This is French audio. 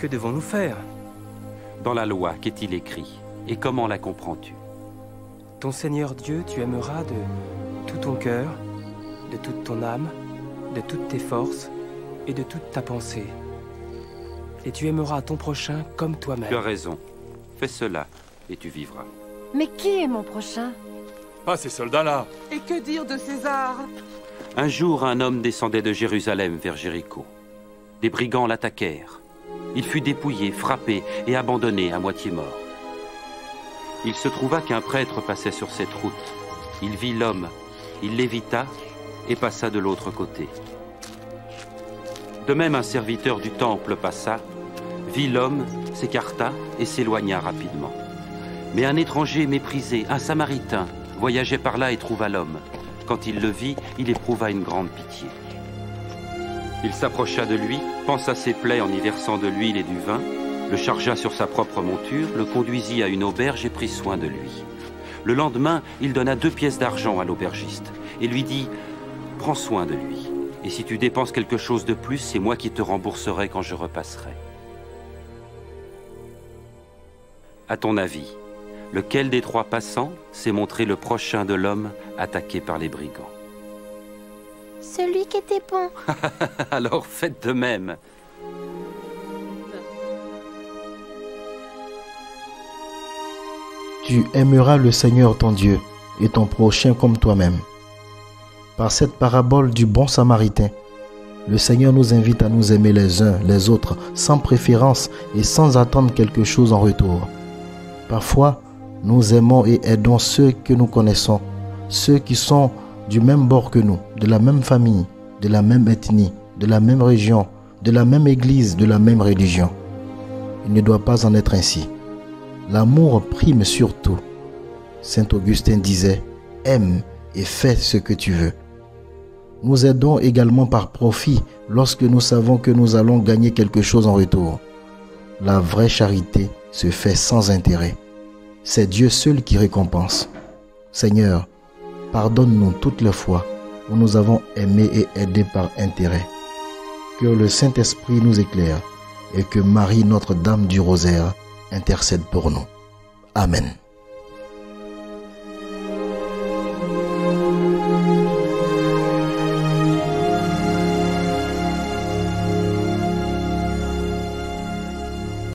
Que devons-nous faire? Dans la loi, qu'est-il écrit? Et comment la comprends-tu? Ton Seigneur Dieu, tu aimeras de tout ton cœur, de toute ton âme, de toutes tes forces et de toute ta pensée. Et tu aimeras ton prochain comme toi-même. Tu as raison. Fais cela et tu vivras. Mais qui est mon prochain? Pas ces soldats-là. Et que dire de César? Un jour, un homme descendait de Jérusalem vers Jéricho. Des brigands l'attaquèrent. Il fut dépouillé, frappé et abandonné à moitié mort. Il se trouva qu'un prêtre passait sur cette route. Il vit l'homme, il l'évita et passa de l'autre côté. De même, un serviteur du temple passa, vit l'homme, s'écarta et s'éloigna rapidement. Mais un étranger méprisé, un Samaritain, voyageait par là et trouva l'homme. Quand il le vit, il éprouva une grande pitié. Il s'approcha de lui, pansa ses plaies en y versant de l'huile et du vin, le chargea sur sa propre monture, le conduisit à une auberge et prit soin de lui. Le lendemain, il donna 2 pièces d'argent à l'aubergiste et lui dit « Prends soin de lui, et si tu dépenses quelque chose de plus, c'est moi qui te rembourserai quand je repasserai. » À ton avis, lequel des 3 passants s'est montré le prochain de l'homme attaqué par les brigands? Celui qui était bon. Alors faites de même. Tu aimeras le Seigneur ton Dieu et ton prochain comme toi-même. Par cette parabole du bon Samaritain, le Seigneur nous invite à nous aimer les uns les autres sans préférence et sans attendre quelque chose en retour. Parfois, nous aimons et aidons ceux que nous connaissons, ceux qui sont du même bord que nous, de la même famille, de la même ethnie, de la même région, de la même église, de la même religion. Il ne doit pas en être ainsi. L'amour prime sur tout. Saint Augustin disait « Aime et fais ce que tu veux ». Nous aidons également par profit lorsque nous savons que nous allons gagner quelque chose en retour. La vraie charité se fait sans intérêt. C'est Dieu seul qui récompense. Seigneur, pardonne-nous toutes les fois où nous avons aimé et aidé par intérêt. Que le Saint-Esprit nous éclaire et que Marie Notre-Dame du Rosaire intercède pour nous. Amen.